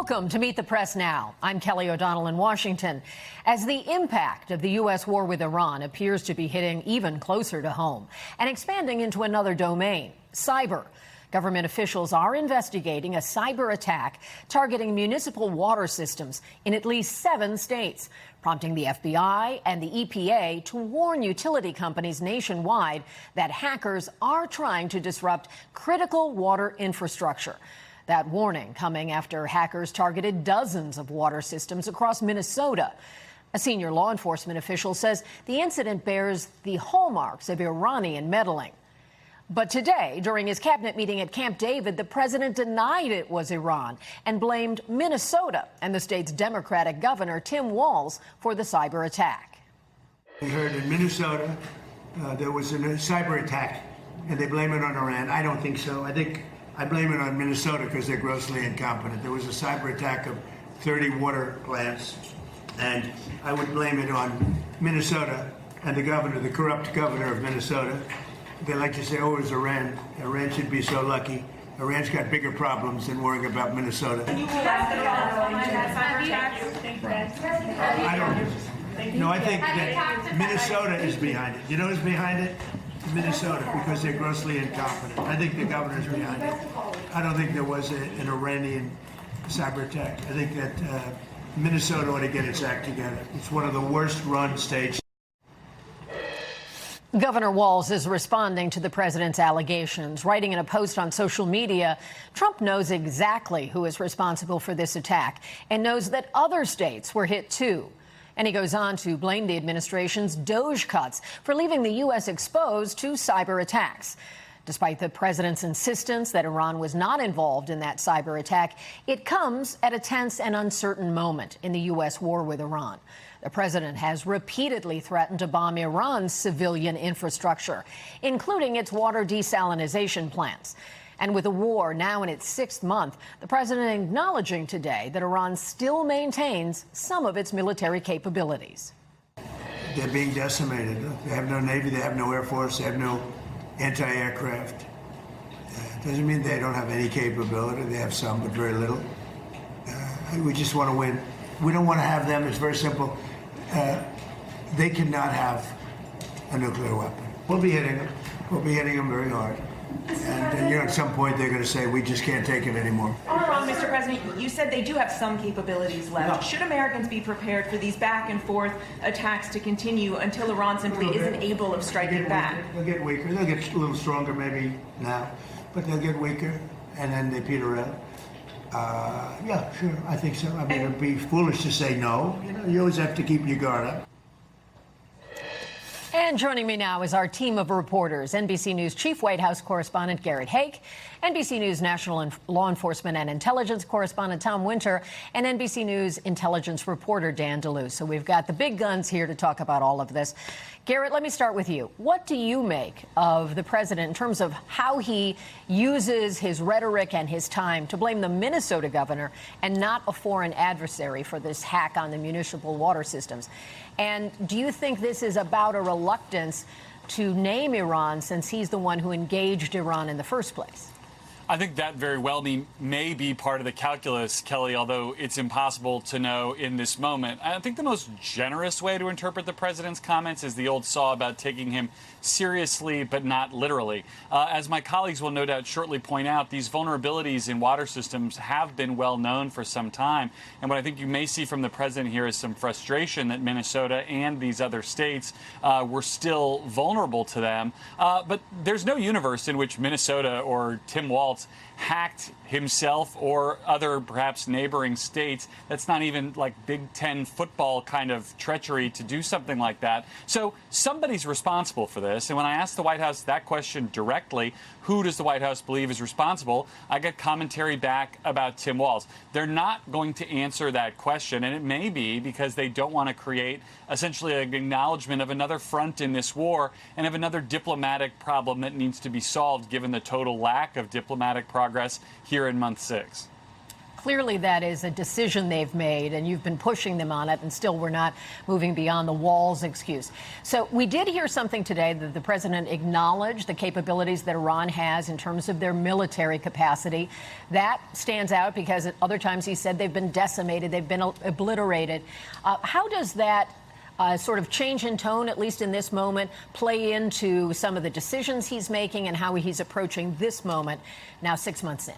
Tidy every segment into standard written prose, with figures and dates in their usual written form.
Welcome to Meet the Press Now. I'm Kelly O'Donnell in Washington. As the impact of the U.S. war with Iran appears to be hitting even closer to home and expanding into another domain, cyber. Government officials are investigating a cyber attack targeting municipal water systems in at least 7 states, prompting the FBI and the EPA to warn utility companies nationwide that hackers are trying to disrupt critical water infrastructure. That warning coming after hackers targeted dozens of water systems across Minnesota. A senior law enforcement official says the incident bears the hallmarks of Iranian meddling. But today, during his cabinet meeting at Camp David, the president denied it was Iran and blamed Minnesota and the state's Democratic governor, Tim Walz, for the cyber attack. We heard in Minnesota there was a cyber attack, and they blame it on Iran. I don't think so. I blame it on Minnesota because they're grossly incompetent. There was a cyber attack of 30 water plants, and I would blame it on Minnesota and the governor, the corrupt governor of Minnesota. They like to say, oh, it was Iran. Iran should be so lucky. Iran's got bigger problems than worrying about Minnesota. I don't. No, I think that Minnesota is behind it. You know who's behind it? Minnesota, because they're grossly incompetent. I think the governor's behind it. I don't think there was an Iranian cyber attack. I think that Minnesota ought to get its act together. It's one of the worst run states. Governor Walz is responding to the president's allegations. Writing in a post on social media, Trump knows exactly who is responsible for this attack and knows that other states were hit too. And he goes on to blame the administration's DOGE cuts for leaving the U.S. exposed to cyber attacks. Despite the president's insistence that Iran was not involved in that cyber attack, it comes at a tense and uncertain moment in the U.S. war with Iran. The president has repeatedly threatened to bomb Iran's civilian infrastructure, including its water desalination plants. And with the war now in its 6th month, the president acknowledging today that Iran still maintains some of its military capabilities. They're being decimated. They have no Navy, they have no Air Force, they have no anti-aircraft. Doesn't mean they don't have any capability. They have some, but very little. We just want to win. We don't want to have them. It's very simple. They cannot have a nuclear weapon. We'll be hitting them. We'll be hitting them very hard. And at some point, they're going to say, we just can't take it anymore. Mr. President, you said they do have some capabilities left. No. Should Americans be prepared for these back and forth attacks to continue until Iran simply isn't able of striking back? They'll get weaker. They'll get a little stronger maybe now, but they'll get weaker, and then they peter out. Yeah, sure, I think so. I mean, it would be foolish to say no. You always have to keep your guard up. And joining me now is our team of reporters, NBC News Chief White House Correspondent Garrett Haake, NBC News National Law Enforcement and Intelligence Correspondent Tom Winter, and NBC News Intelligence Reporter Dan DeLuce. So we've got the big guns here to talk about all of this. Garrett, let me start with you. What do you make of the president in terms of how he uses his rhetoric and his time to blame the Minnesota governor and not a foreign adversary for this hack on the municipal water systems? And do you think this is about a reluctance to name Iran since he's the one who engaged Iran in the first place? I think that very well may be part of the calculus, Kelly, although it's impossible to know in this moment. I think the most generous way to interpret the president's comments is the old saw about taking him seriously but not literally. As my colleagues will no doubt shortly point out, these vulnerabilities in water systems have been well known for some time. And what I think you may see from the president here is some frustration that Minnesota and these other states were still vulnerable to them. But there's no universe in which Minnesota or Tim Walz hacked himself or other perhaps neighboring states. That's not even like Big Ten football kind of treachery to do something like that. So somebody's responsible for this. And when I asked the White House that question directly, who does the White House believe is responsible, I got commentary back about Tim Walz. They're not going to answer that question, and it may be because they don't want to create essentially an acknowledgement of another front in this war and of another diplomatic problem that needs to be solved given the total lack of diplomatic progress here in month 6. Clearly, that is a decision they've made, and you've been pushing them on it, and still we're not moving beyond the walls excuse. So we did hear something today that the president acknowledged the capabilities that Iran has in terms of their military capacity. That stands out because at other times he said they've been decimated, they've been obliterated. How does that sort of change in tone, at least in this moment, play into some of the decisions he's making and how he's approaching this moment now 6 months in?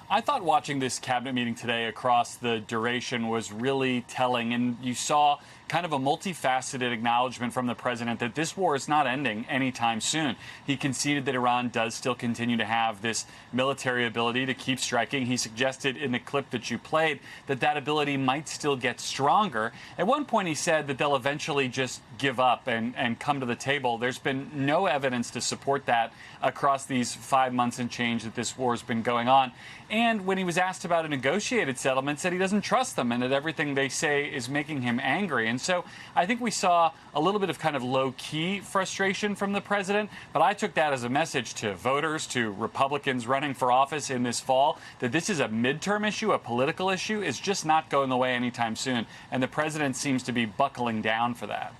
I thought watching this cabinet meeting today across the duration was really telling, and you saw kind of a multifaceted acknowledgement from the president that this war is not ending anytime soon. He conceded that Iran does still continue to have this military ability to keep striking. He suggested in the clip that you played that that ability might still get stronger. At one point, he said that they'll eventually just give up and come to the table. There's been no evidence to support that across these 5 months and change that this war has been going on. And when he was asked about a negotiated settlement, said he doesn't trust them and that everything they say is making him angry. And so I think we saw a little bit of kind of low-key frustration from the president, but I took that as a message to voters, to Republicans running for office in this fall, that this is a midterm issue, a political issue, is just not going away anytime soon. And the president seems to be buckling down for that.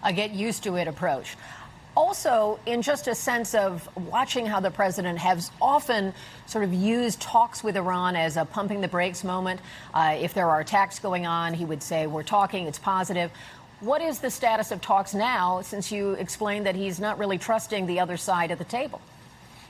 A get used to it approach. Also, in just a sense of watching how the president has often sort of used talks with Iran as a pumping the brakes moment. If there are attacks going on, he would say, we're talking, it's positive. What is the status of talks now, since you explained that he's not really trusting the other side at the table?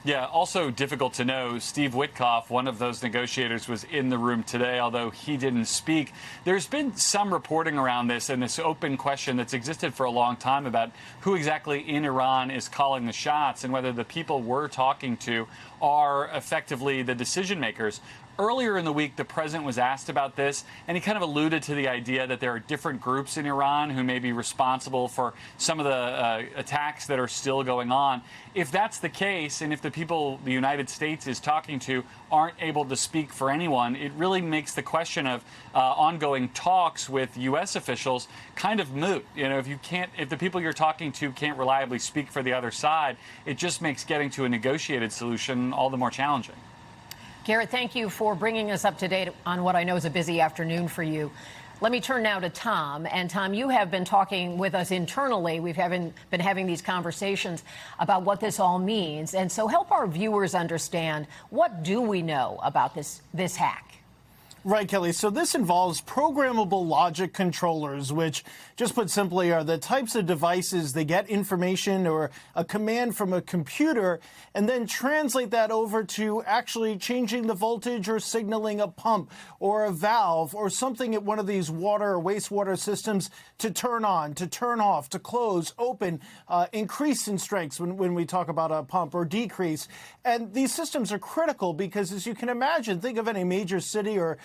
Yeah, also difficult to know. Steve Witkoff, one of those negotiators, was in the room today, although he didn't speak. There's been some reporting around this and this open question that's existed for a long time about who exactly in Iran is calling the shots and whether the people we're talking to are effectively the decision makers. Earlier in the week, the president was asked about this, and he kind of alluded to the idea that there are different groups in Iran who may be responsible for some of the attacks that are still going on. If that's the case, and if the people the United States is talking to aren't able to speak for anyone, it really makes the question of ongoing talks with U.S. officials kind of moot. You know, if the people you're talking to can't reliably speak for the other side, it just makes getting to a negotiated solution all the more challenging. Garrett, thank you for bringing us up to date on what I know is a busy afternoon for you. Let me turn now to Tom. And Tom, you have been talking with us internally. We've been having these conversations about what this all means. And so help our viewers understand, what do we know about this hack? Right, Kelly. So this involves programmable logic controllers, which, just put simply, are the types of devices that get information or a command from a computer and then translate that over to actually changing the voltage or signaling a pump or a valve or something at one of these water or wastewater systems to turn on, to turn off, to close, open, increase in strengths when we talk about a pump, or decrease. And these systems are critical because, as you can imagine, think of any major city or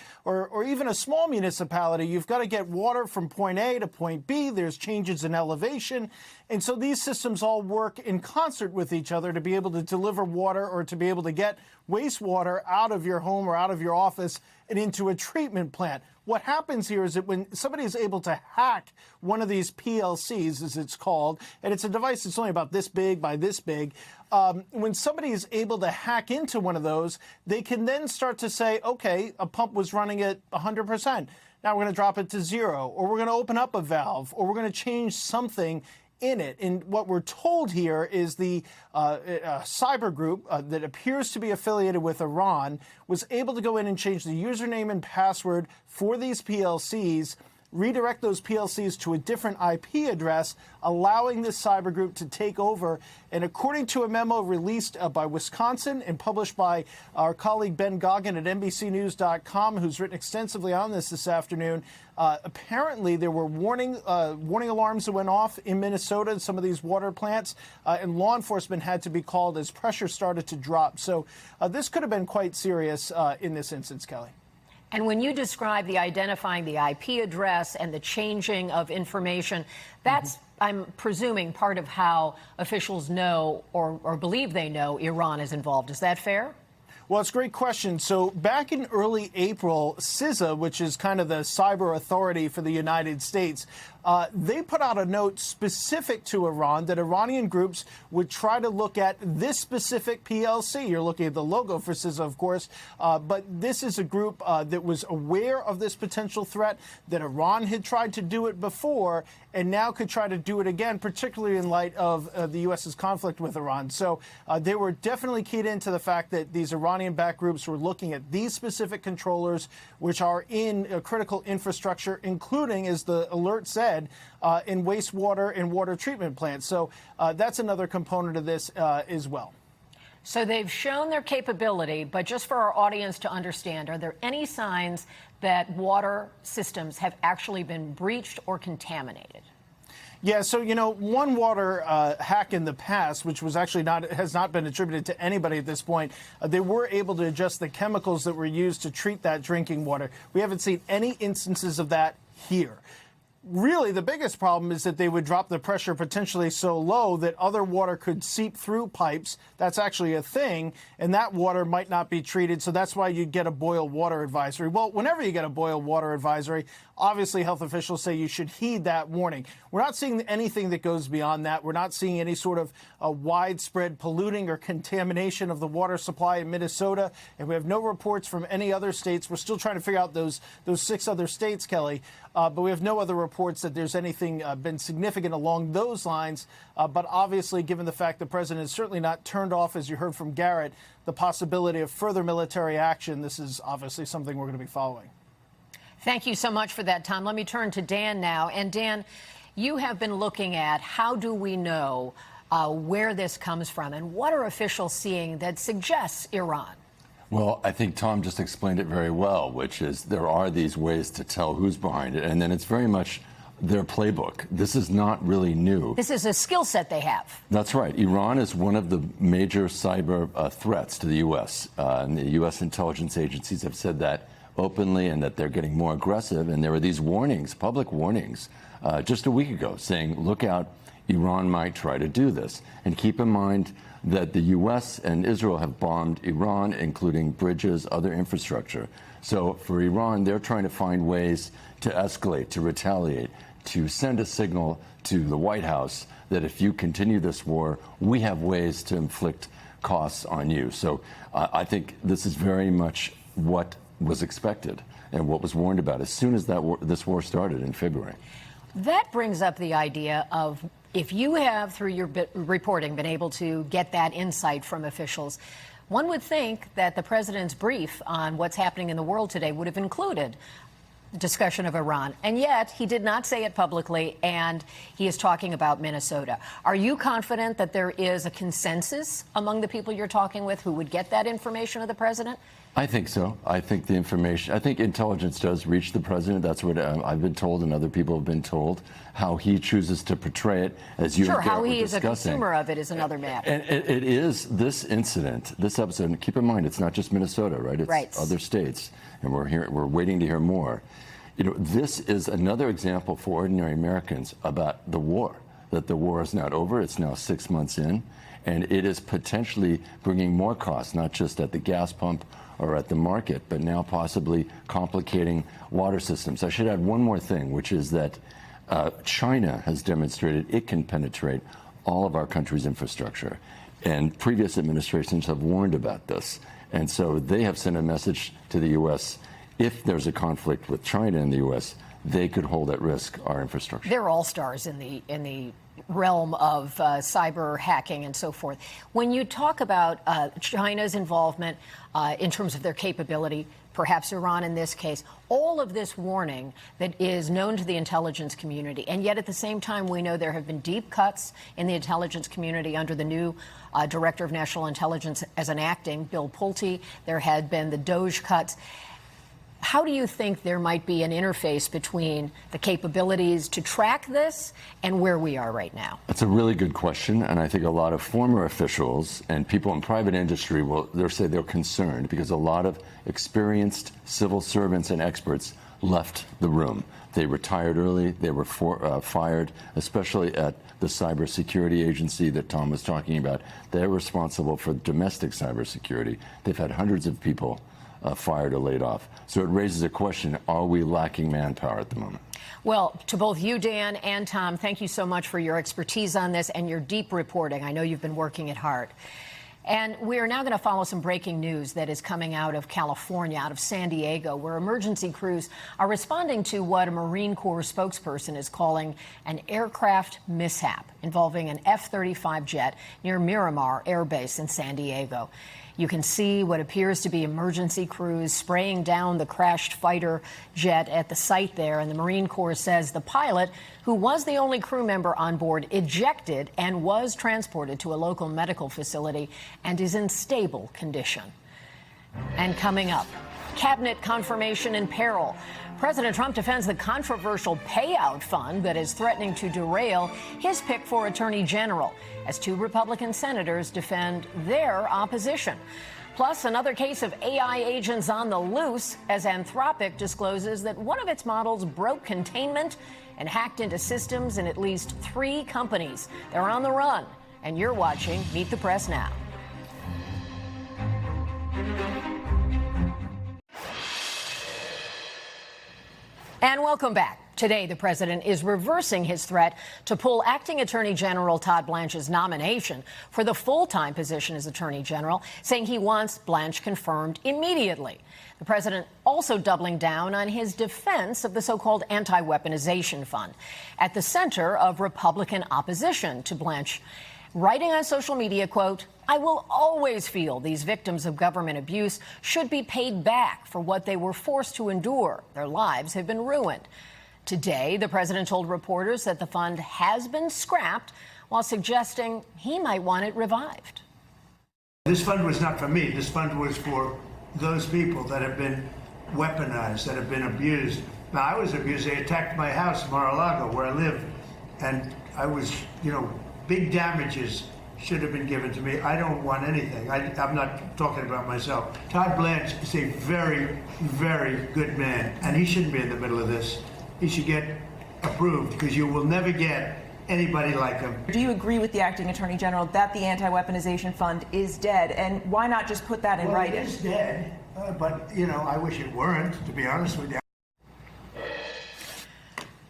even a small municipality. You've got to get water from point A to point B. There's changes in elevation. And so these systems all work in concert with each other to be able to deliver water or to be able to get wastewater out of your home or out of your office and into a treatment plant. What happens here is that when somebody is able to hack one of these PLCs, as it's called, and it's a device that's only about this big by this big, when somebody is able to hack into one of those, they can then start to say, okay, a pump was running at 100%. Now we're going to drop it to 0, or we're going to open up a valve, or we're going to change something in it. And what we're told here is the cyber group that appears to be affiliated with Iran was able to go in and change the username and password for these PLCs, redirect those PLCs to a different IP address, allowing this cyber group to take over. And according to a memo released by Wisconsin and published by our colleague Ben Goggin at NBCNews.com, who's written extensively on this afternoon, apparently there were warning alarms that went off in Minnesota in some of these water plants, and law enforcement had to be called as pressure started to drop. So this could have been quite serious in this instance, Kelly. And when you describe the identifying the IP address and the changing of information, that's, I'm presuming, part of how officials know or believe they know Iran is involved. Is that fair? Well, it's a great question. So back in early April, CISA, which is kind of the cyber authority for the United States, they put out a note specific to Iran that Iranian groups would try to look at this specific PLC. You're looking at the logo for CISA, of course, but this is a group that was aware of this potential threat, that Iran had tried to do it before and now could try to do it again, particularly in light of the U.S.'s conflict with Iran. So they were definitely keyed into the fact that these Iranian-backed groups were looking at these specific controllers, which are in critical infrastructure, including, as the alert said, in wastewater and water treatment plants. So that's another component of this as well. So they've shown their capability, but just for our audience to understand, are there any signs that water systems have actually been breached or contaminated? Yeah, so, one water hack in the past, which was actually has not been attributed to anybody at this point, they were able to adjust the chemicals that were used to treat that drinking water. We haven't seen any instances of that here. Really, the biggest problem is that they would drop the pressure potentially so low that other water could seep through pipes. That's actually a thing, and that water might not be treated, so that's why you get a boil water advisory. Well, whenever you get a boil water advisory, obviously health officials say you should heed that warning. We're not seeing anything that goes beyond that. We're not seeing any sort of widespread polluting or contamination of the water supply in Minnesota, and we have no reports from any other states. We're still trying to figure out those 6 other states, Kelly, but we have no other reports that there's anything been significant along those lines. But obviously, given the fact the president has certainly not turned off, as you heard from Garrett, the possibility of further military action, this is obviously something we're going to be following. Thank you so much for that, Tom. Let me turn to Dan now. And Dan, you have been looking at how do we know where this comes from, and what are officials seeing that suggests Iran? Well, I think Tom just explained it very well, which is there are these ways to tell who's behind it, and then it's very much their playbook. This is not really new. This is a skill set they have. That's right. Iran is one of the major cyber threats to the U.S., and the U.S. intelligence agencies have said that openly and that they're getting more aggressive, and there were these warnings, public warnings, just a week ago saying, look out, Iran might try to do this. And keep in mind that the U.S. and Israel have bombed Iran, including bridges, other infrastructure. So for Iran, they're trying to find ways to escalate, to retaliate, to send a signal to the White House that if you continue this war, we have ways to inflict costs on you. So I think this is very much what was expected and what was warned about as soon as this war started in February. That brings up the idea of, if you have, through your reporting, been able to get that insight from officials, one would think that the president's brief on what's happening in the world today would have included discussion of Iran. And yet he did not say it publicly, and he is talking about Minnesota. Are you confident that there is a consensus among the people you're talking with who would get that information of the president? I think so. I think intelligence does reach the president. That's what I've been told, and other people have been told. How he chooses to portray it, as you and Garrett were discussing. Sure, how he is a consumer of it is another matter. And it is this incident, this episode. And keep in mind, it's not just Minnesota, right? It's other states, and we're waiting to hear more. This is another example for ordinary Americans about the war. That the war is not over. It's now 6 months in, and it is potentially bringing more costs, not just at the gas pump or at the market, but now possibly complicating water systems. I should add one more thing, which is that China has demonstrated it can penetrate all of our country's infrastructure. And previous administrations have warned about this. And so they have sent a message to the U.S. If there's a conflict with China and the U.S., they could hold at risk our infrastructure. They're all stars in the realm of cyber hacking and so forth. When you talk about China's involvement in terms of their capability, perhaps Iran in this case, all of this warning that is known to the intelligence community, and yet at the same time we know there have been deep cuts in the intelligence community under the new Director of National Intelligence as an acting, Bill Pulte. There had been the Doge cuts. How do you think there might be an interface between the capabilities to track this and where we are right now? That's a really good question, and I think a lot of former officials and people in private industry they'll say they're concerned because a lot of experienced civil servants and experts left the room. They retired early. They were fired, especially at the cybersecurity agency that Tom was talking about. They're responsible for domestic cybersecurity. They've had hundreds of people fired or laid off. So it raises a question, are we lacking manpower at the moment? Well, to both you, Dan, and Tom, thank you so much for your expertise on this and your deep reporting. I know you've been working it hard. And we are now going to follow some breaking news that is coming out of California, out of San Diego, where emergency crews are responding to what a Marine Corps spokesperson is calling an aircraft mishap involving an F-35 jet near Miramar Air Base in San Diego. You can see what appears to be emergency crews spraying down the crashed fighter jet at the site there. And the Marine Corps says the pilot, who was the only crew member on board, ejected and was transported to a local medical facility and is in stable condition. And coming up, cabinet confirmation in peril. President Trump defends the controversial payout fund that is threatening to derail his pick for Attorney General as 2 Republican senators defend their opposition. Plus, another case of AI agents on the loose as Anthropic discloses that one of its models broke containment and hacked into systems in at least 3 companies. They're on the run, and you're watching Meet the Press Now. And welcome back. Today, the president is reversing his threat to pull acting Attorney General Todd Blanche's nomination for the full-time position as Attorney General, saying he wants Blanche confirmed immediately. The president also doubling down on his defense of the so-called anti-weaponization fund, at the center of Republican opposition to Blanche, writing on social media, quote, "I will always feel these victims of government abuse should be paid back for what they were forced to endure. Their lives have been ruined." Today, the president told reporters that the fund has been scrapped while suggesting he might want it revived. This fund was not for me. This fund was for those people that have been weaponized, that have been abused. Now, I was abused. They attacked my house, Mar-a-Lago, where I live, and I was, big damages should have been given to me. I don't want anything. I'm not talking about myself. Todd Blanche is a very, very good man, and he shouldn't be in the middle of this. He should get approved, because you will never get anybody like him. Do you agree with the acting Attorney General that the anti-weaponization fund is dead? And why not just put that in writing? It is dead, but, I wish it weren't, to be honest with you.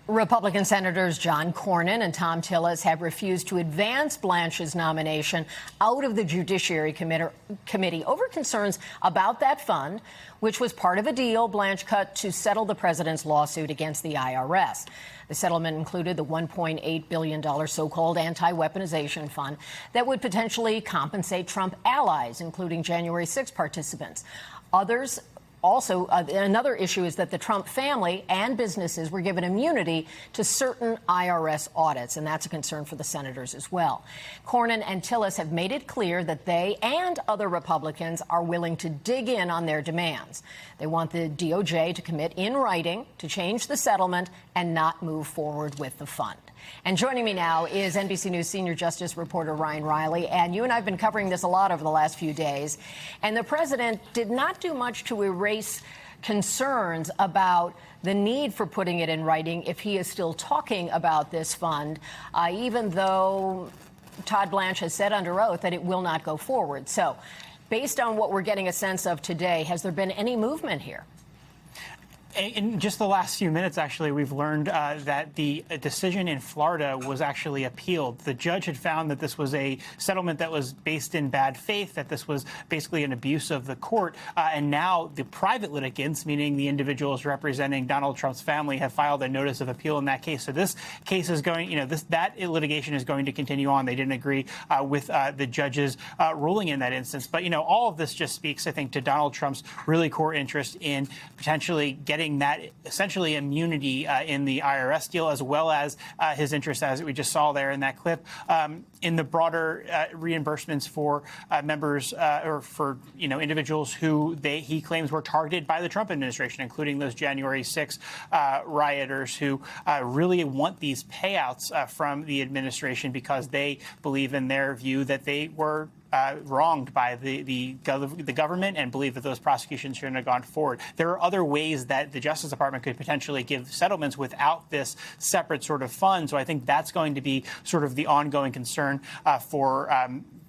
Republican Senators John Cornyn and Tom Tillis have refused to advance Blanche's nomination out of the Judiciary Committee over concerns about that fund, which was part of a deal Blanche cut to settle the president's lawsuit against the IRS. The settlement included the $1.8 billion so-called anti-weaponization fund that would potentially compensate Trump allies, including January 6 participants. Also, another issue is that the Trump family and businesses were given immunity to certain IRS audits, and that's a concern for the senators as well. Cornyn and Tillis have made it clear that they and other Republicans are willing to dig in on their demands. They want the DOJ to commit in writing to change the settlement and not move forward with the fund. And joining me now is NBC News senior justice reporter Ryan Riley. And you and I have been covering this a lot over the last few days. And the president did not do much to erase concerns about the need for putting it in writing if he is still talking about this fund, even though Todd Blanche has said under oath that it will not go forward. So based on what we're getting a sense of today, has there been any movement here? In just the last few minutes, actually, we've learned that the decision in Florida was actually appealed. The judge had found that this was a settlement that was based in bad faith, that this was basically an abuse of the court. And now the private litigants, meaning the individuals representing Donald Trump's family, have filed a notice of appeal in that case. So this case is going, that litigation is going to continue on. They didn't agree with the judge's ruling in that instance. But, all of this just speaks, I think, to Donald Trump's really core interest in potentially getting that essentially immunity in the IRS deal, as well as his interest, as we just saw there in that clip, in the broader reimbursements for members or for individuals who he claims were targeted by the Trump administration, including those January 6 rioters who really want these payouts from the administration because they believe, in their view, that they were wronged by the government and believe that those prosecutions shouldn't have gone forward. There are other ways that the Justice Department could potentially give settlements without this separate sort of fund. So I think that's going to be sort of the ongoing concern for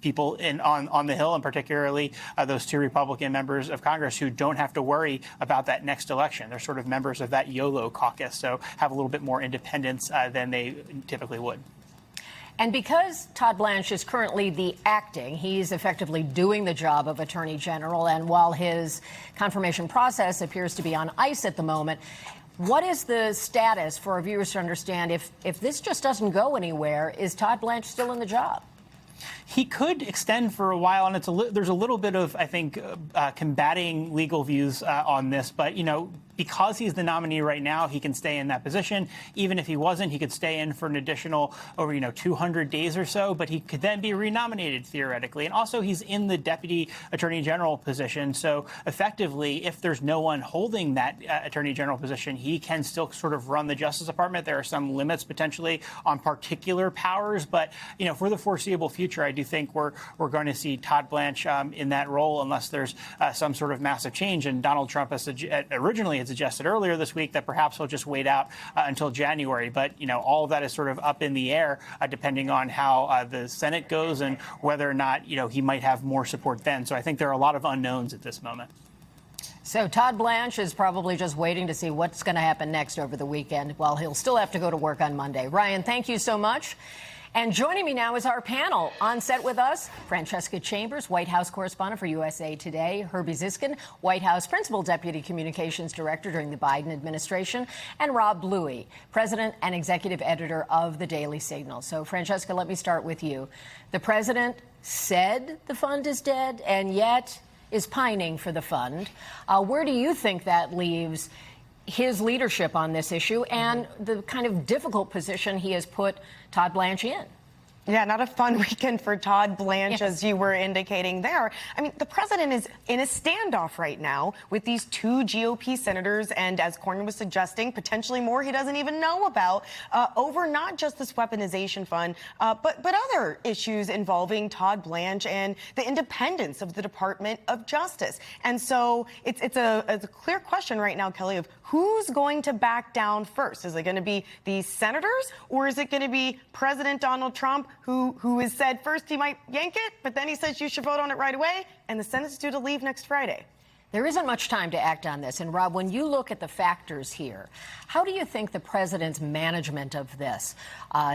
people on the Hill, and particularly those two Republican members of Congress who don't have to worry about that next election. They're sort of members of that YOLO caucus, so have a little bit more independence than they typically would. And because Todd Blanche is currently the acting, he's effectively doing the job of Attorney General. And while his confirmation process appears to be on ice at the moment, what is the status for our viewers to understand if this just doesn't go anywhere? Is Todd Blanche still in the job? He could extend for a while, and there's a little bit of, I think, combating legal views on this. But, because he's the nominee right now, he can stay in that position. Even if he wasn't, he could stay in for an additional over, 200 days or so. But he could then be renominated theoretically. And also, he's in the deputy attorney general position. So effectively, if there's no one holding that attorney general position, he can still sort of run the Justice Department. There are some limits potentially on particular powers. But, for the foreseeable future, I do think we're going to see Todd Blanche in that role unless there's some sort of massive change. And Donald Trump has originally had suggested earlier this week that perhaps he'll just wait out until January. But, all of that is sort of up in the air depending on how the Senate goes and whether or not, he might have more support then. So I think there are a lot of unknowns at this moment. So Todd Blanche is probably just waiting to see what's going to happen next over the weekend, while he'll still have to go to work on Monday. Ryan, thank you so much. And joining me now is our panel. On set with us, Francesca Chambers, White House correspondent for USA Today, Herbie Ziskin, White House Principal Deputy Communications Director during the Biden administration, and Rob Bluey, President and Executive Editor of the Daily Signal. So, Francesca, let me start with you. The president said the fund is dead and yet is pining for the fund. Where do you think that leaves his leadership on this issue and the kind of difficult position he has put Todd Blanche in? Yeah, not a fun weekend for Todd Blanche, as you were indicating there. I mean, the president is in a standoff right now with these two GOP senators, and as Cornyn was suggesting, potentially more he doesn't even know about, over not just this weaponization fund, but other issues involving Todd Blanche and the independence of the Department of Justice. And so it's a clear question right now, Kelly, of who's going to back down first. Is it going to be the senators, or is it going to be President Donald Trump, who has said first he might yank it, but then he says you should vote on it right away, and the Senate's due to leave next Friday? There isn't much time to act on this. And, Rob, when you look at the factors here, how do you think the president's management of this,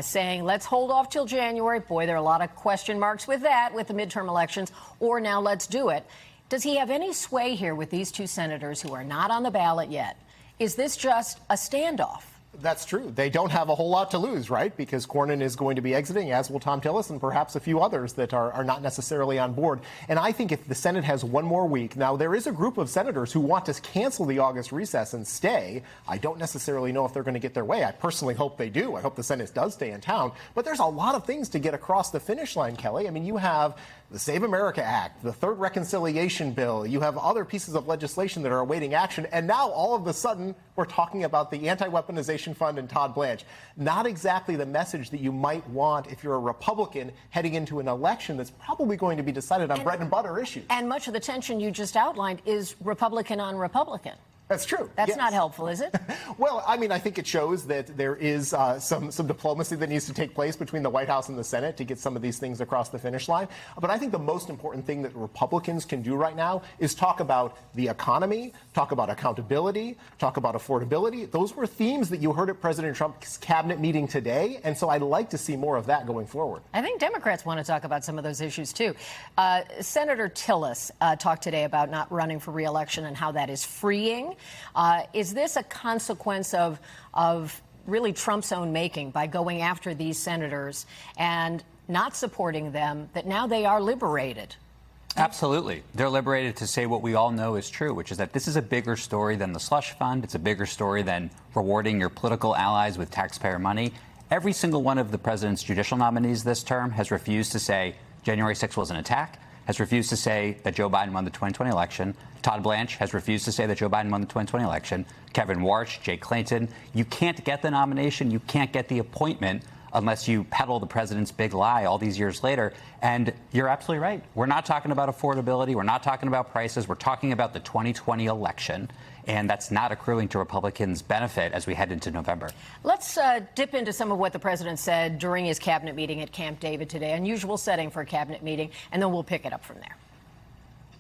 saying let's hold off till January, boy, there are a lot of question marks with that, with the midterm elections, or now let's do it. Does he have any sway here with these two senators who are not on the ballot yet? Is this just a standoff? That's true. They don't have a whole lot to lose, right? Because Cornyn is going to be exiting, as will Tom Tillis, and perhaps a few others that are not necessarily on board. And I think if the Senate has one more week, now there is a group of senators who want to cancel the August recess and stay. I don't necessarily know if they're going to get their way. I personally hope they do. I hope the Senate does stay in town. But there's a lot of things to get across the finish line, Kelly. I mean, you have the Save America Act, the third reconciliation bill. You have other pieces of legislation that are awaiting action. And now all of a sudden, we're talking about the anti-weaponization fund and Todd Blanche. Not exactly the message that you might want if you're a Republican heading into an election that's probably going to be decided on bread and butter issues. And much of the tension you just outlined is Republican on Republican. That's true. That's yes. not helpful, is it? Well, I mean, I think it shows that there is some diplomacy that needs to take place between the White House and the Senate to get some of these things across the finish line. But I think the most important thing that Republicans can do right now is talk about the economy, talk about accountability, talk about affordability. Those were themes that you heard at President Trump's cabinet meeting today. And so I'd like to see more of that going forward. I think Democrats want to talk about some of those issues, too. Senator Tillis talked today about not running for re-election and how that is freeing. Is this a consequence of really Trump's own making by going after these senators and not supporting them, that now they are liberated? Absolutely. They're liberated to say what we all know is true, which is that this is a bigger story than the slush fund. It's a bigger story than rewarding your political allies with taxpayer money. Every single one of the president's judicial nominees this term has refused to say January 6th was an attack, has refused to say that Joe Biden won the 2020 election. Todd Blanche has refused to say that Joe Biden won the 2020 election. Kevin Warsh, Jay Clayton. You can't get the nomination. You can't get the appointment unless you peddle the president's big lie all these years later. And you're absolutely right. We're not talking about affordability. We're not talking about prices. We're talking about the 2020 election. And that's not accruing to Republicans' benefit as we head into November. Let's dip into some of what the president said during his cabinet meeting at Camp David today. Unusual setting for a cabinet meeting, and then we'll pick it up from there.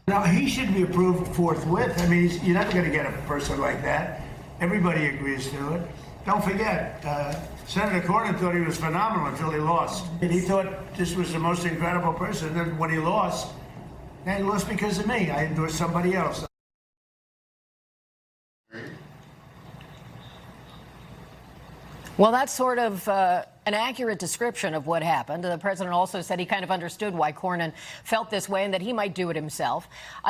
Now, he should be approved forthwith. I mean, you're never going to get a person like that. Everybody agrees to it. Don't forget, Senator Cornyn thought he was phenomenal until he lost. And he thought this was the most incredible person. And then when he lost because of me. I endorsed somebody else. Well, that's sort of an accurate description of what happened. The president also said he kind of understood why Cornyn felt this way and that he might do it himself.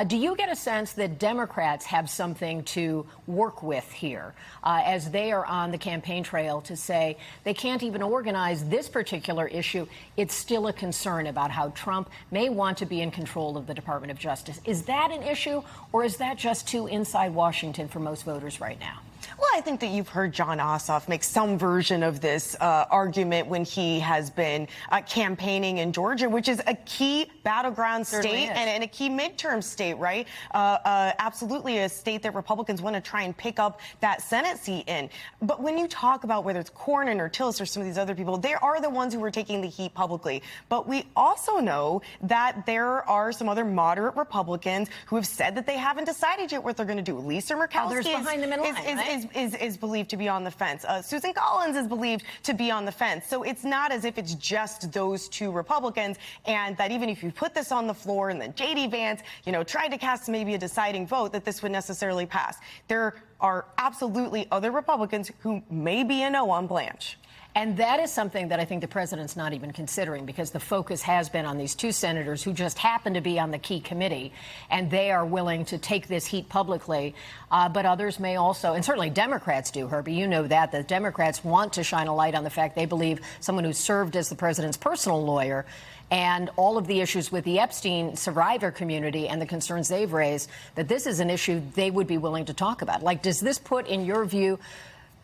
Do you get a sense that Democrats have something to work with here as they are on the campaign trail to say they can't even organize this particular issue? It's still a concern about how Trump may want to be in control of the Department of Justice. Is that an issue, or is that just too inside Washington for most voters right now? Well, I think that you've heard John Ossoff make some version of this argument when he has been campaigning in Georgia, which is a key battleground state and a key midterm state, right? Absolutely a state that Republicans want to try and pick up that Senate seat in. But when you talk about whether it's Cornyn or Tillis or some of these other people, they are the ones who are taking the heat publicly. But we also know that there are some other moderate Republicans who have said that they haven't decided yet what they're going to do. Lisa Murkowski behind them in line, is believed to be on the fence. Susan Collins is believed to be on the fence. So it's not as if it's just those two Republicans, and that even if you put this on the floor and then J.D. Vance, tried to cast maybe a deciding vote, that this would necessarily pass. There are absolutely other Republicans who may be a no on Blanche. And that is something that I think the president's not even considering, because the focus has been on these two senators who just happen to be on the key committee, and they are willing to take this heat publicly. But others may also, and certainly Democrats do, Herbie, you know that, the Democrats want to shine a light on the fact they believe someone who served as the president's personal lawyer and all of the issues with the Epstein survivor community and the concerns they've raised, that this is an issue they would be willing to talk about. Like, does this put, in your view,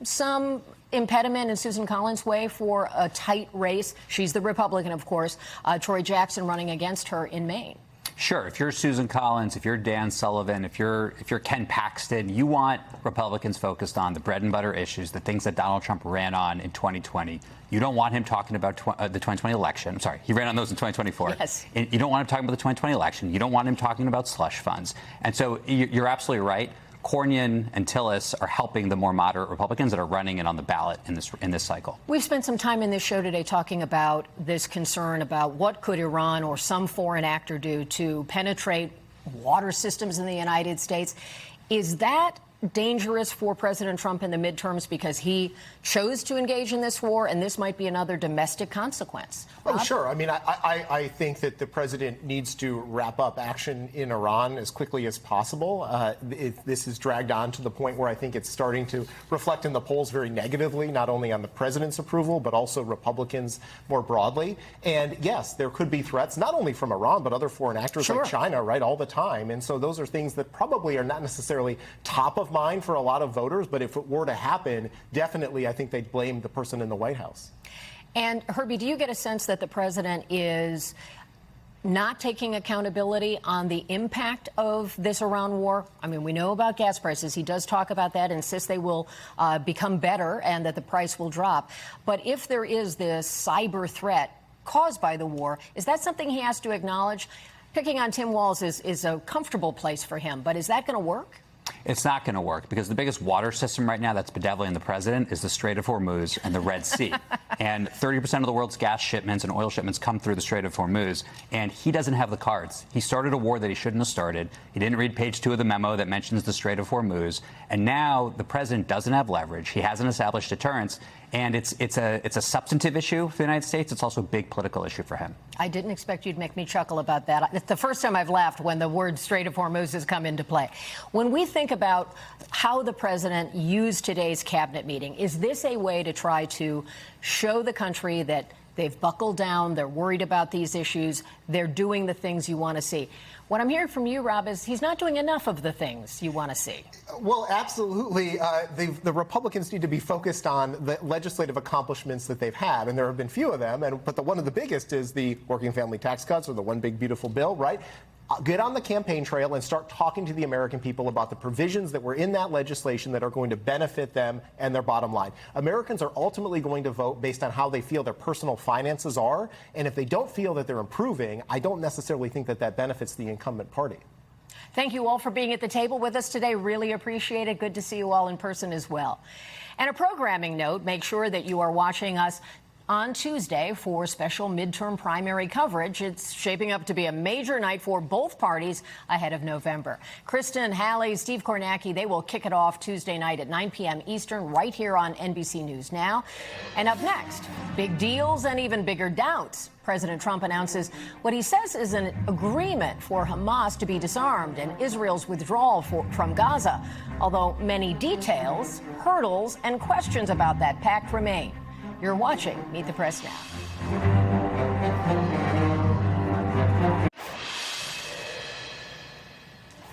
some impediment in Susan Collins' way for a tight race? She's the Republican, of course. Troy Jackson running against her in Maine. Sure. If you're Susan Collins, if you're Dan Sullivan, if you're Ken Paxton, you want Republicans focused on the bread and butter issues, the things that Donald Trump ran on in 2020. You don't want him talking about the 2020 election. I'm sorry, he ran on those in 2024. Yes. And you don't want him talking about the 2020 election. You don't want him talking about slush funds. And so you're absolutely right. Cornyn and Tillis are helping the more moderate Republicans that are running and on the ballot in this cycle. We've spent some time in this show today talking about this concern about what could Iran or some foreign actor do to penetrate water systems in the United States. Is that dangerous for President Trump in the midterms because he chose to engage in this war, and this might be another domestic consequence? Oh, sure. I mean, I think that the president needs to wrap up action in Iran as quickly as possible. This is dragged on to the point where I think it's starting to reflect in the polls very negatively, not only on the president's approval, but also Republicans more broadly. And yes, there could be threats, not only from Iran, but other foreign actors like China, right, all the time. And so those are things that probably are not necessarily top of mind for a lot of voters, but if it were to happen, definitely I think they'd blame the person in the White House. And Herbie, do you get a sense that the president is not taking accountability on the impact of this Iran war? I mean, we know about gas prices. He does talk about that, insists they will become better and that the price will drop. But if there is this cyber threat caused by the war, is that something he has to acknowledge? Picking on Tim Walz is a comfortable place for him, but is that going to work? It's not going to work because the biggest water system right now that's bedeviling the president is the Strait of Hormuz and the Red Sea. And 30% of the world's gas shipments and oil shipments come through the Strait of Hormuz. And he doesn't have the cards. He started a war that he shouldn't have started. He didn't read page 2 of the memo that mentions the Strait of Hormuz. And now the president doesn't have leverage. He hasn't established deterrence. And it's a substantive issue for the United States. It's also a big political issue for him. I didn't expect you'd make me chuckle about that. It's the first time I've laughed when the word Strait of Hormuz has come into play. When we think about how the president used today's cabinet meeting, is this a way to try to show the country that They've buckled down. They're worried about these issues. They're doing the things you want to see. What I'm hearing from you, Rob, is he's not doing enough of the things you want to see. Well, absolutely. The Republicans need to be focused on the legislative accomplishments that they've had, and there have been few of them. But one of the biggest is the working family tax cuts, or the one big beautiful bill, right? Get on the campaign trail and start talking to the American people about the provisions that were in that legislation that are going to benefit them and their bottom line. Americans are ultimately going to vote based on how they feel their personal finances are. And if they don't feel that they're improving, I don't necessarily think that that benefits the incumbent party. Thank you all for being at the table with us today. Really appreciate it. Good to see you all in person as well. And a programming note, make sure that you are watching us on Tuesday for special midterm primary coverage. It's shaping up to be a major night for both parties ahead of November. Kristen, Hallie, Steve Kornacki, they will kick it off Tuesday night at 9 p.m. Eastern right here on NBC News Now. And up next, big deals and even bigger doubts. President Trump announces what he says is an agreement for Hamas to be disarmed and Israel's withdrawal from Gaza, although many details, hurdles, and questions about that pact remain. You're watching Meet the Press Now.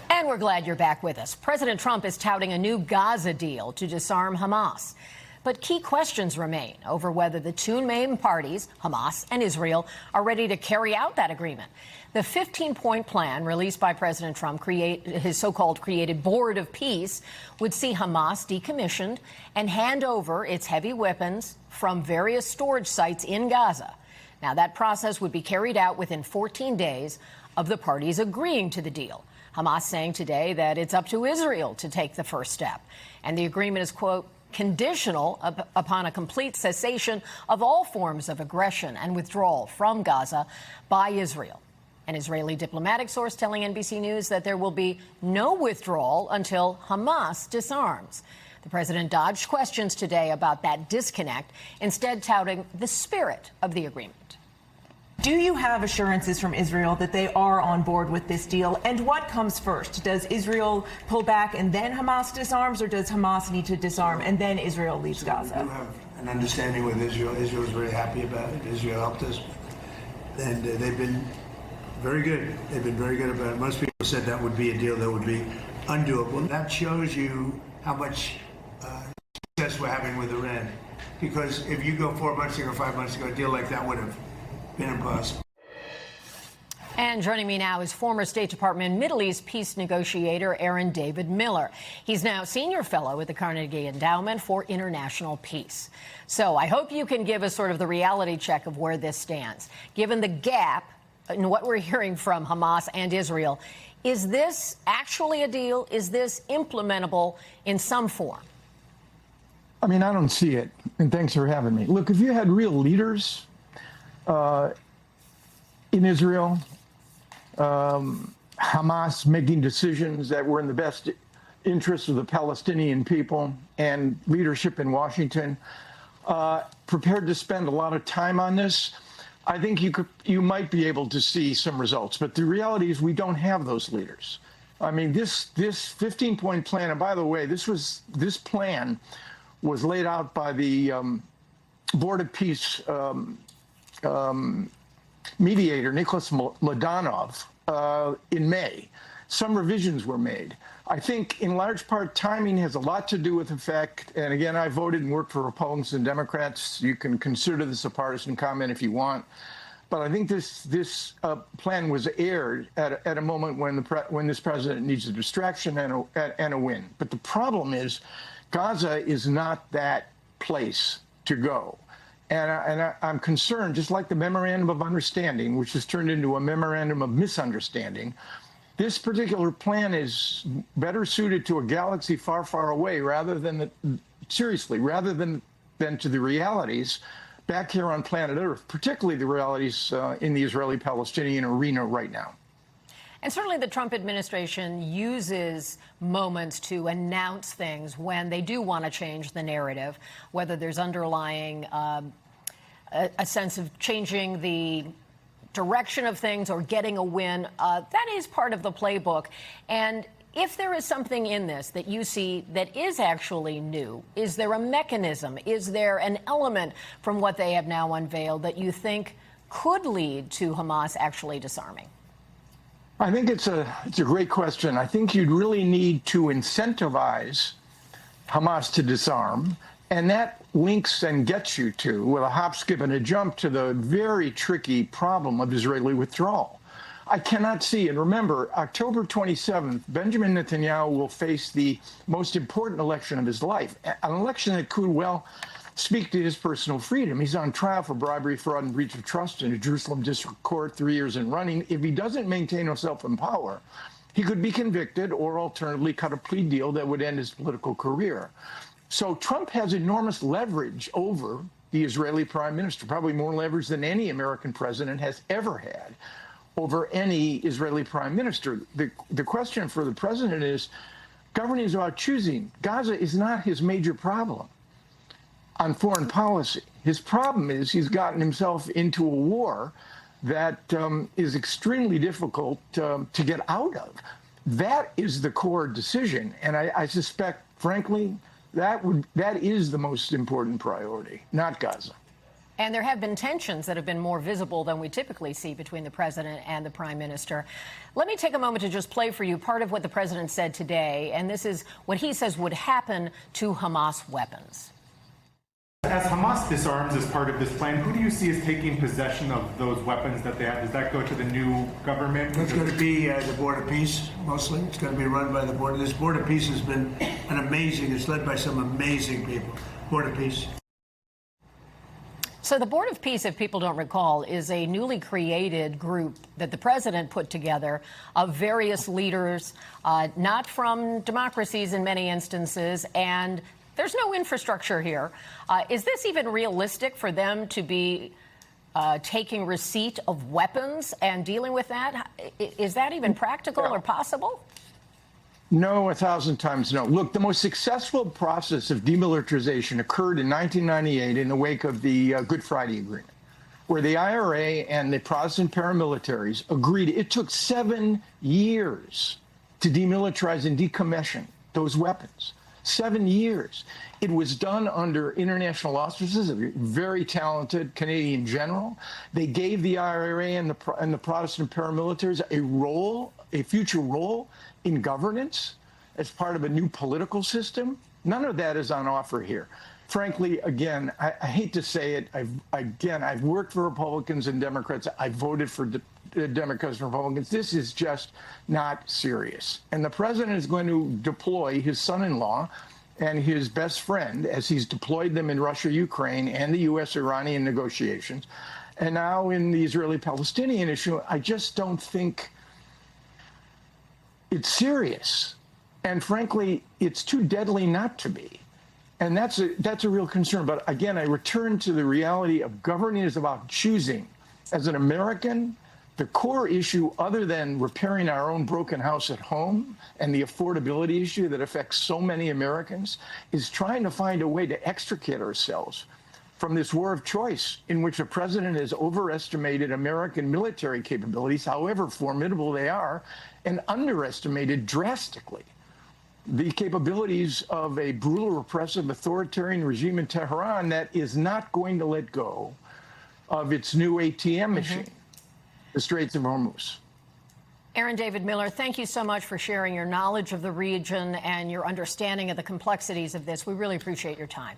And we're glad you're back with us. President Trump is touting a new Gaza deal to disarm Hamas. But key questions remain over whether the two main parties, Hamas and Israel, are ready to carry out that agreement. The 15-point plan released by President Trump, his so-called created Board of Peace, would see Hamas decommissioned and hand over its heavy weapons from various storage sites in Gaza. Now, that process would be carried out within 14 days of the parties agreeing to the deal. Hamas saying today that it's up to Israel to take the first step. And the agreement is, quote, conditional upon a complete cessation of all forms of aggression and withdrawal from Gaza by Israel. An Israeli diplomatic source telling NBC News that there will be no withdrawal until Hamas disarms. The president dodged questions today about that disconnect, instead touting the spirit of the agreement. Do you have assurances from Israel that they are on board with this deal? And what comes first? Does Israel pull back and then Hamas disarms, or does Hamas need to disarm and then Israel leaves Gaza? We have an understanding with Israel. Israel is very happy about it. Israel helped us. And they've been very good. They've been very good about it. Most people said that would be a deal that would be undoable. That shows you how much success we're having with Iran. Because if you go 4 months ago, 5 months ago, a deal like that would have been impossible. And joining me now is former State Department Middle East peace negotiator Aaron David Miller. He's now senior fellow at the Carnegie Endowment for International Peace. So I hope you can give us sort of the reality check of where this stands. Given the gap in what we're hearing from Hamas and Israel, is this actually a deal? Is this implementable in some form? I mean, I don't see it. And thanks for having me. Look, if you had real leaders in Israel, Hamas making decisions that were in the best interest of the Palestinian people, and leadership in Washington, prepared to spend a lot of time on this, I think you might be able to see some results. But the reality is we don't have those leaders. I mean, this 15-point plan, and by the way, this plan was laid out by the Board of Peace mediator, Nicholas Mladenov, in May. Some revisions were made. I think in large part timing has a lot to do with the fact, and again, I voted and worked for Republicans and Democrats. You can consider this a partisan comment if you want. But I think this plan was aired at a moment when this president needs a distraction and a win. But the problem is Gaza is not that place to go. And I'm concerned, just like the Memorandum of Understanding, which has turned into a Memorandum of Misunderstanding, this particular plan is better suited to a galaxy far, far away rather than to the realities back here on planet Earth, particularly the realities in the Israeli-Palestinian arena right now. And certainly the Trump administration uses moments to announce things when they do want to change the narrative, whether there's underlying a sense of changing the direction of things or getting a win. That is part of the playbook. And If there is something in this that you see that is actually new, is there a mechanism? Is there an element from what they have now unveiled that you think could lead to Hamas actually disarming? I think it's a great question. I think you'd really need to incentivize Hamas to disarm, and that links and gets you to, with a hop, skip, and a jump, to the very tricky problem of Israeli withdrawal. I cannot see, and remember, October 27th, Benjamin Netanyahu will face the most important election of his life, an election that could well speak to his personal freedom. He's on trial for bribery, fraud, and breach of trust in a Jerusalem district court 3 years in running. If he doesn't maintain himself in power, he could be convicted or alternatively cut a plea deal that would end his political career. So Trump has enormous leverage over the Israeli prime minister, probably more leverage than any American president has ever had over any Israeli prime minister. The question for the president is, governing is about choosing. Gaza is not his major problem on foreign policy. His problem is he's gotten himself into a war that is extremely difficult to get out of. That is the core decision, and I suspect, frankly, that is the most important priority, not Gaza. And there have been tensions that have been more visible than we typically see between the president and the prime minister. Let me take a moment to just play for you part of what the president said today, and this is what he says would happen to Hamas weapons. As Hamas disarms as part of this plan, who do you see as taking possession of those weapons that they have? Does that go to the new government? It's going to be the Board of Peace, mostly. It's going to be run by the Board. This Board of Peace has been it's led by some amazing people. Board of Peace. So the Board of Peace, if people don't recall, is a newly created group that the president put together of various leaders, not from democracies in many instances, and there's no infrastructure here. Is this even realistic for them to be taking receipt of weapons and dealing with that? Is that even practical or possible? No, 1,000 times no. Look, the most successful process of demilitarization occurred in 1998 in the wake of the Good Friday Agreement, where the IRA and the Protestant paramilitaries agreed. It took 7 years to demilitarize and decommission those weapons. 7 years. It was done under international auspices, a very talented Canadian general. They gave the IRA and the Protestant paramilitaries a future role in governance as part of a new political system. None of that is on offer here. Frankly, again, I hate to say it. I've worked for Republicans and Democrats. I voted for Democrats and Republicans. This is just not serious. And the president is going to deploy his son-in-law and his best friend, as he's deployed them in Russia, Ukraine, and the U.S.-Iranian negotiations. And now in the Israeli-Palestinian issue, I just don't think it's serious. And frankly, it's too deadly not to be. And that's a real concern. But again, I return to the reality of governing is about choosing. As an American, the core issue, other than repairing our own broken house at home and the affordability issue that affects so many Americans, is trying to find a way to extricate ourselves from this war of choice in which the president has overestimated American military capabilities, however formidable they are, and underestimated drastically the capabilities of a brutal, repressive, authoritarian regime in Tehran that is not going to let go of its new ATM machine, the Straits of Hormuz. Aaron David Miller, thank you so much for sharing your knowledge of the region and your understanding of the complexities of this. We really appreciate your time.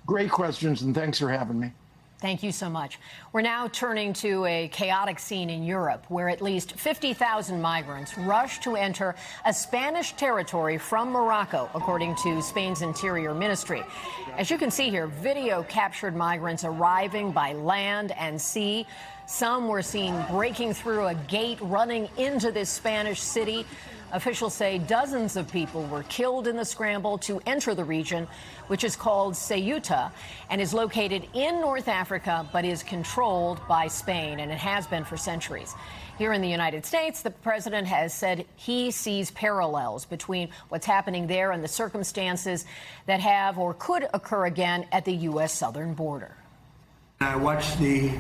Great questions, and thanks for having me. Thank you so much. We're now turning to a chaotic scene in Europe where at least 50,000 migrants rushed to enter a Spanish territory from Morocco, according to Spain's Interior Ministry. As you can see here, video captured migrants arriving by land and sea. Some were seen breaking through a gate, running into this Spanish city. Officials say dozens of people were killed in the scramble to enter the region, which is called Ceuta and is located in North Africa, but is controlled by Spain, and it has been for centuries. Here in the United States, the president has said he sees parallels between what's happening there and the circumstances that have or could occur again at the U.S. southern border. I watched the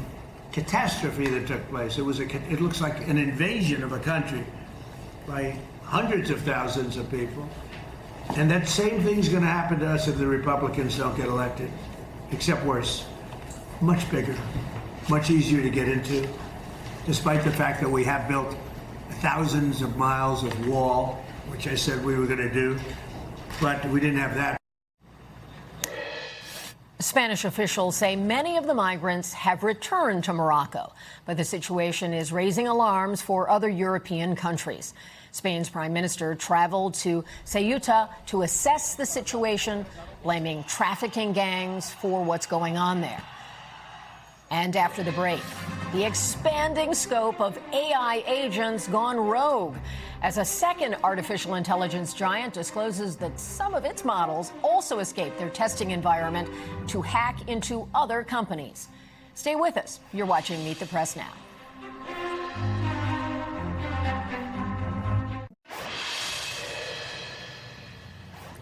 catastrophe that took place. It looks like an invasion of a country by hundreds of thousands of people. And that same thing's going to happen to us if the Republicans don't get elected, except worse. Much bigger, much easier to get into, despite the fact that we have built thousands of miles of wall, which I said we were going to do, but we didn't have that. Spanish officials say many of the migrants have returned to Morocco, but the situation is raising alarms for other European countries. Spain's prime minister traveled to Ceuta to assess the situation, blaming trafficking gangs for what's going on there. And after the break, the expanding scope of AI agents gone rogue as a second artificial intelligence giant discloses that some of its models also escaped their testing environment to hack into other companies. Stay with us. You're watching Meet the Press now.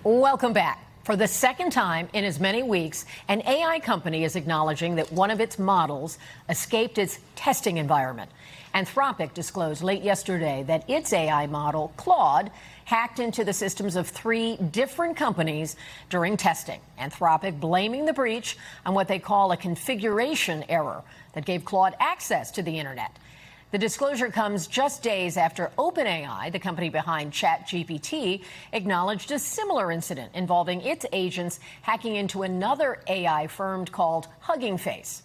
Welcome back. For the second time in as many weeks, an AI company is acknowledging that one of its models escaped its testing environment. Anthropic disclosed late yesterday that its AI model, Claude, hacked into the systems of 3 different companies during testing. Anthropic blaming the breach on what they call a configuration error that gave Claude access to the internet. The disclosure comes just days after OpenAI, the company behind ChatGPT, acknowledged a similar incident involving its agents hacking into another AI firm called Hugging Face.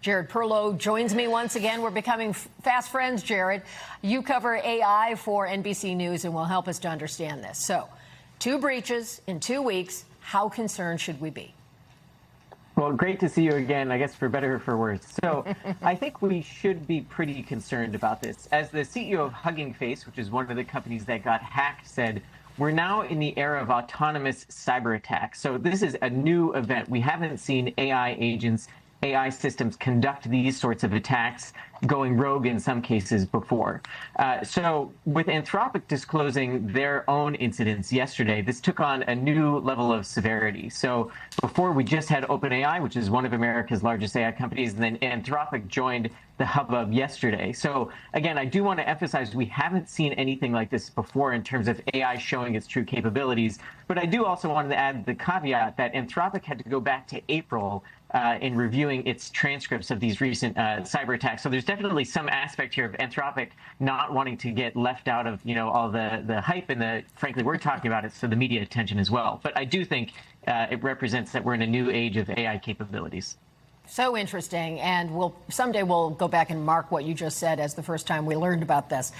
Jared Perlo joins me once again. We're becoming fast friends, Jared. You cover AI for NBC News and will help us to understand this. So, 2 breaches in 2 weeks. How concerned should we be? Well, great to see you again, I guess for better or for worse. So I think we should be pretty concerned about this. As the CEO of Hugging Face, which is one of the companies that got hacked, said, we're now in the era of autonomous cyber attacks. So this is a new event. We haven't seen AI agents, AI systems conduct these sorts of attacks, going rogue in some cases before. So with Anthropic disclosing their own incidents yesterday, this took on a new level of severity. So before we just had OpenAI, which is one of America's largest AI companies, and then Anthropic joined the hubbub yesterday. So again, I do want to emphasize we haven't seen anything like this before in terms of AI showing its true capabilities. But I do also want to add the caveat that Anthropic had to go back to April in reviewing its transcripts of these recent cyber attacks. So there's definitely some aspect here of Anthropic not wanting to get left out of, all the hype and frankly, we're talking about it, so the media attention as well. But I do think it represents that we're in a new age of AI capabilities. So interesting, and someday we'll go back and mark what you just said as the first time we learned about this.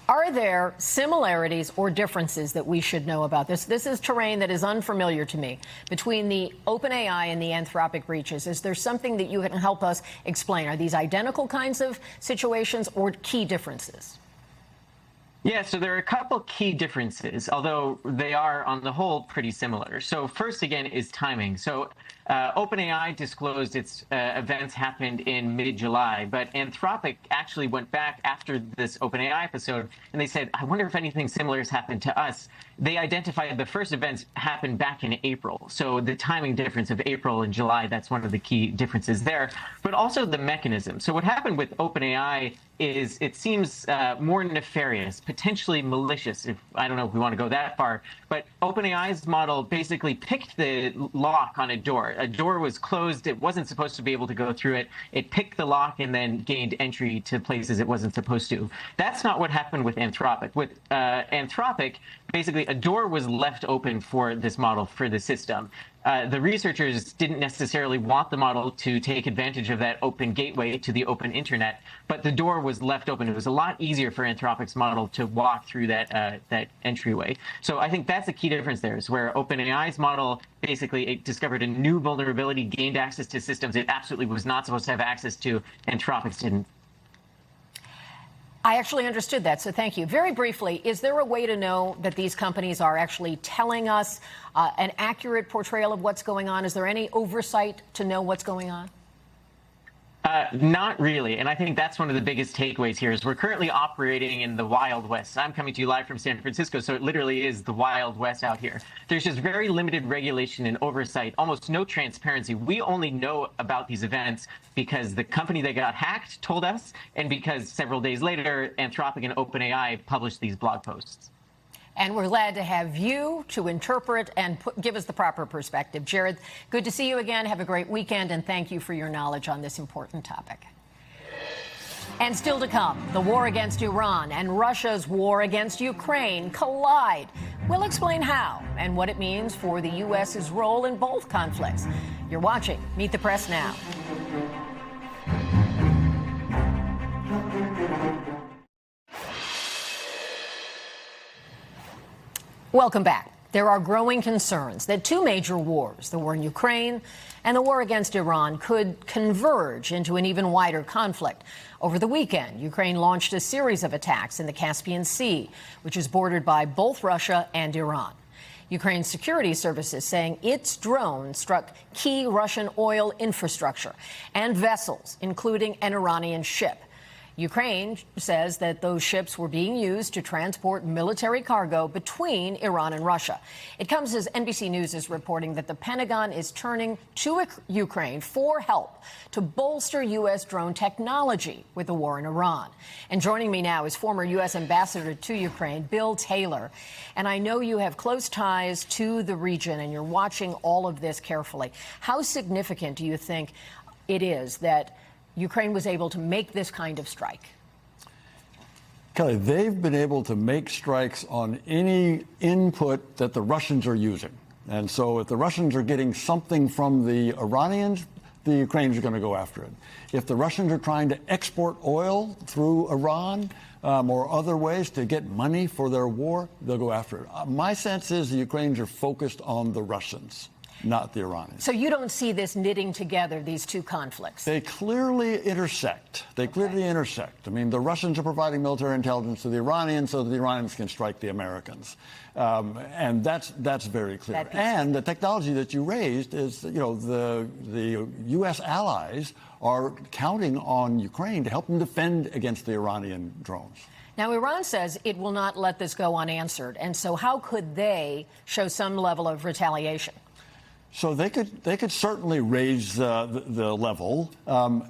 Are there similarities or differences that we should know about this? This is terrain that is unfamiliar to me between the OpenAI and the Anthropic breaches. Is there something that you can help us explain? Are these identical kinds of situations or key differences? Yeah, so there are a couple key differences, although they are, on the whole, pretty similar. So first, again, is timing. So OpenAI disclosed its events happened in mid-July, but Anthropic actually went back after this OpenAI episode, and they said, I wonder if anything similar has happened to us. They identified the first events happened back in April. So the timing difference of April and July, that's one of the key differences there, but also the mechanism. So what happened with OpenAI is it seems more nefarious, potentially malicious, I don't know if we want to go that far, but OpenAI's model basically picked the lock on a door. A door was closed, it wasn't supposed to be able to go through it. It picked the lock and then gained entry to places it wasn't supposed to. That's not what happened with Anthropic. With Anthropic, basically a door was left open for this model, for the system. The researchers didn't necessarily want the model to take advantage of that open gateway to the open internet, but the door was left open. It was a lot easier for Anthropic's model to walk through that entryway. So I think that's a key difference there, is where OpenAI's model basically it discovered a new vulnerability, gained access to systems it absolutely was not supposed to have access to. Anthropic's didn't. I actually understood that, so thank you. Very briefly, is there a way to know that these companies are actually telling us an accurate portrayal of what's going on? Is there any oversight to know what's going on? Not really, and I think that's one of the biggest takeaways here is we're currently operating in the Wild West. I'm coming to you live from San Francisco, so it literally is the Wild West out here. There's just very limited regulation and oversight, almost no transparency. We only know about these events because the company that got hacked told us, and because several days later, Anthropic and OpenAI published these blog posts. And we're glad to have you to interpret and give us the proper perspective. Jared, good to see you again. Have a great weekend, and thank you for your knowledge on this important topic. And still to come, the war against Iran and Russia's war against Ukraine collide. We'll explain how and what it means for the U.S.'s role in both conflicts. You're watching Meet the Press Now. Welcome back. There are growing concerns that two major wars, the war in Ukraine and the war against Iran, could converge into an even wider conflict. Over the weekend, Ukraine launched a series of attacks in the Caspian Sea, which is bordered by both Russia and Iran. Ukraine's security services saying its drones struck key Russian oil infrastructure and vessels, including an Iranian ship. Ukraine says that those ships were being used to transport military cargo between Iran and Russia. It comes as NBC News is reporting that the Pentagon is turning to Ukraine for help to bolster U.S. drone technology with the war in Iran. And joining me now is former U.S. Ambassador to Ukraine, Bill Taylor. And I know you have close ties to the region and you're watching all of this carefully. How significant do you think it is that Ukraine was able to make this kind of strike? Kelly, they've been able to make strikes on any input that the Russians are using. And so if the Russians are getting something from the Iranians, the Ukrainians are going to go after it. If the Russians are trying to export oil through Iran or other ways to get money for their war, they'll go after it. My sense is the Ukrainians are focused on the Russians, not the Iranians. So you don't see this knitting together, these two conflicts? They clearly intersect. They clearly intersect. I mean, the Russians are providing military intelligence to the Iranians so that the Iranians can strike the Americans. And that's very clear. And the technology that you raised is, you know, the U.S. allies are counting on Ukraine to help them defend against the Iranian drones. Now, Iran says it will not let this go unanswered. And so how could they show some level of retaliation? So they could certainly raise the level.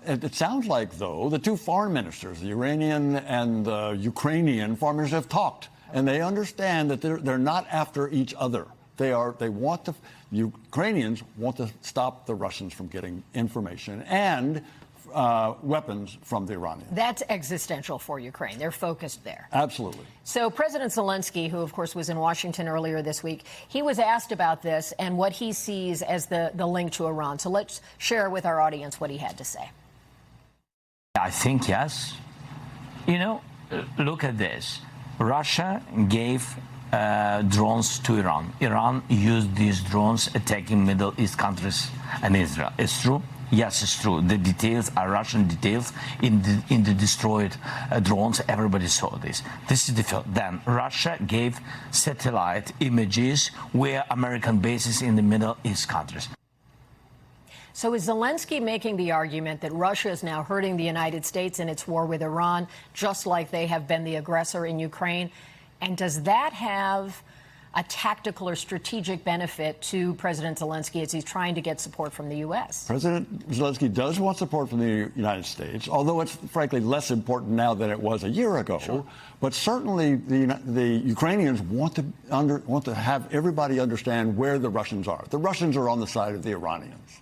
It sounds like, though, the two foreign ministers, the Iranian and the Ukrainian foreign ministers, have talked, and they understand that they're not after each other. Ukrainians want to stop the Russians from getting information and weapons from the Iranians. That's existential for Ukraine. They're focused there. Absolutely. So President Zelensky, who, of course, was in Washington earlier this week, he was asked about this and what he sees as the link to Iran. So let's share with our audience what he had to say. I think, yes. You know, look at this. Russia gave drones to Iran. Iran used these drones attacking Middle East countries and Israel. It's true. Yes, it's true. The details are Russian details in the destroyed drones. Everybody saw this. This is the field. Then Russia gave satellite images where American bases in the Middle East countries. So is Zelensky making the argument that Russia is now hurting the United States in its war with Iran, just like they have been the aggressor in Ukraine? And does that have a tactical or strategic benefit to President Zelensky as he's trying to get support from the U.S.? President Zelensky does want support from the United States, although it's frankly less important now than it was a year ago. Sure. But certainly the Ukrainians want to have everybody understand where the Russians are. The Russians are on the side of the Iranians.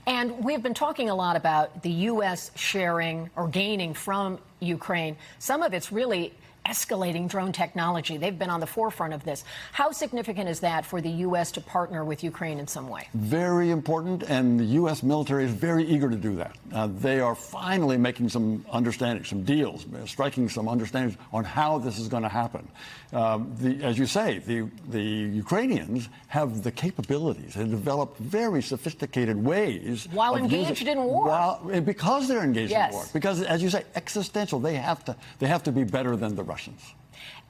And we've been talking a lot about the U.S. sharing or gaining from Ukraine. Some of it's really escalating drone technology. They've been on the forefront of this. How significant is that for the U.S. to partner with Ukraine in some way? Very important, and the U.S. military is very eager to do that. They are finally making some understanding, some deals, striking some understandings on how this is going to happen. As you say, the Ukrainians have the capabilities and developed very sophisticated ways. While engaged in war. Because they're engaged yes. in war. Because, as you say, existential. They have to be better than the Russians.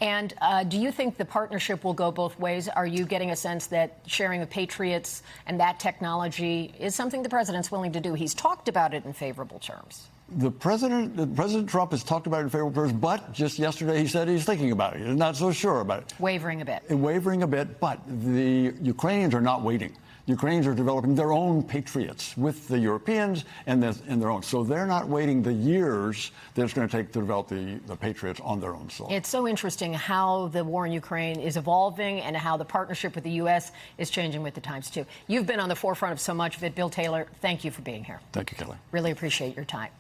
And do you think the partnership will go both ways? Are you getting a sense that sharing of Patriots and that technology is something the president's willing to do? He's talked about it in favorable terms. President Trump has talked about it in favorable terms, but just yesterday he said he's thinking about it. He's not so sure about it. Wavering a bit. Wavering a bit, but the Ukrainians are not waiting. Ukrainians are developing their own Patriots with the Europeans and their own. So they're not waiting the years that it's going to take to develop the Patriots on their own soil. It's so interesting how the war in Ukraine is evolving and how the partnership with the U.S. is changing with the times, too. You've been on the forefront of so much of it. Bill Taylor, thank you for being here. Thank you, Kelly. Really appreciate your time.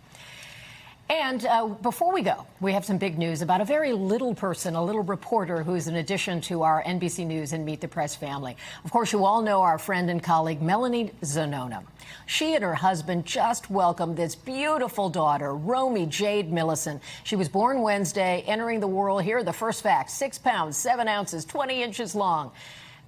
And before we go, we have some big news about a very little person, a little reporter who's an addition to our NBC News and Meet the Press family. Of course, you all know our friend and colleague, Melanie Zanona. She and her husband just welcomed this beautiful daughter, Romy Jade Millison. She was born Wednesday, entering the world. Here are the first facts: 6 pounds, 7 ounces, 20 inches long.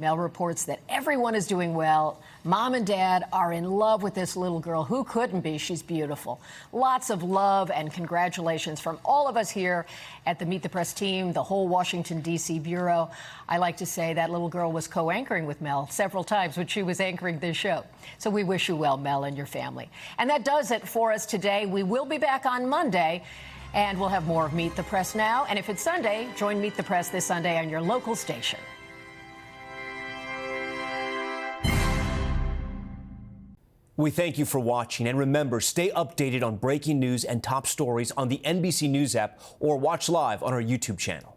Mel reports that everyone is doing well. Mom and Dad are in love with this little girl. Who couldn't be? She's beautiful. Lots of love and congratulations from all of us here at the Meet the Press team, the whole Washington, D.C. bureau. I like to say that little girl was co-anchoring with Mel several times when she was anchoring this show. So we wish you well, Mel, and your family. And that does it for us today. We will be back on Monday, and we'll have more of Meet the Press now. And if it's Sunday, join Meet the Press this Sunday on your local station. We thank you for watching, and remember, stay updated on breaking news and top stories on the NBC News app or watch live on our YouTube channel.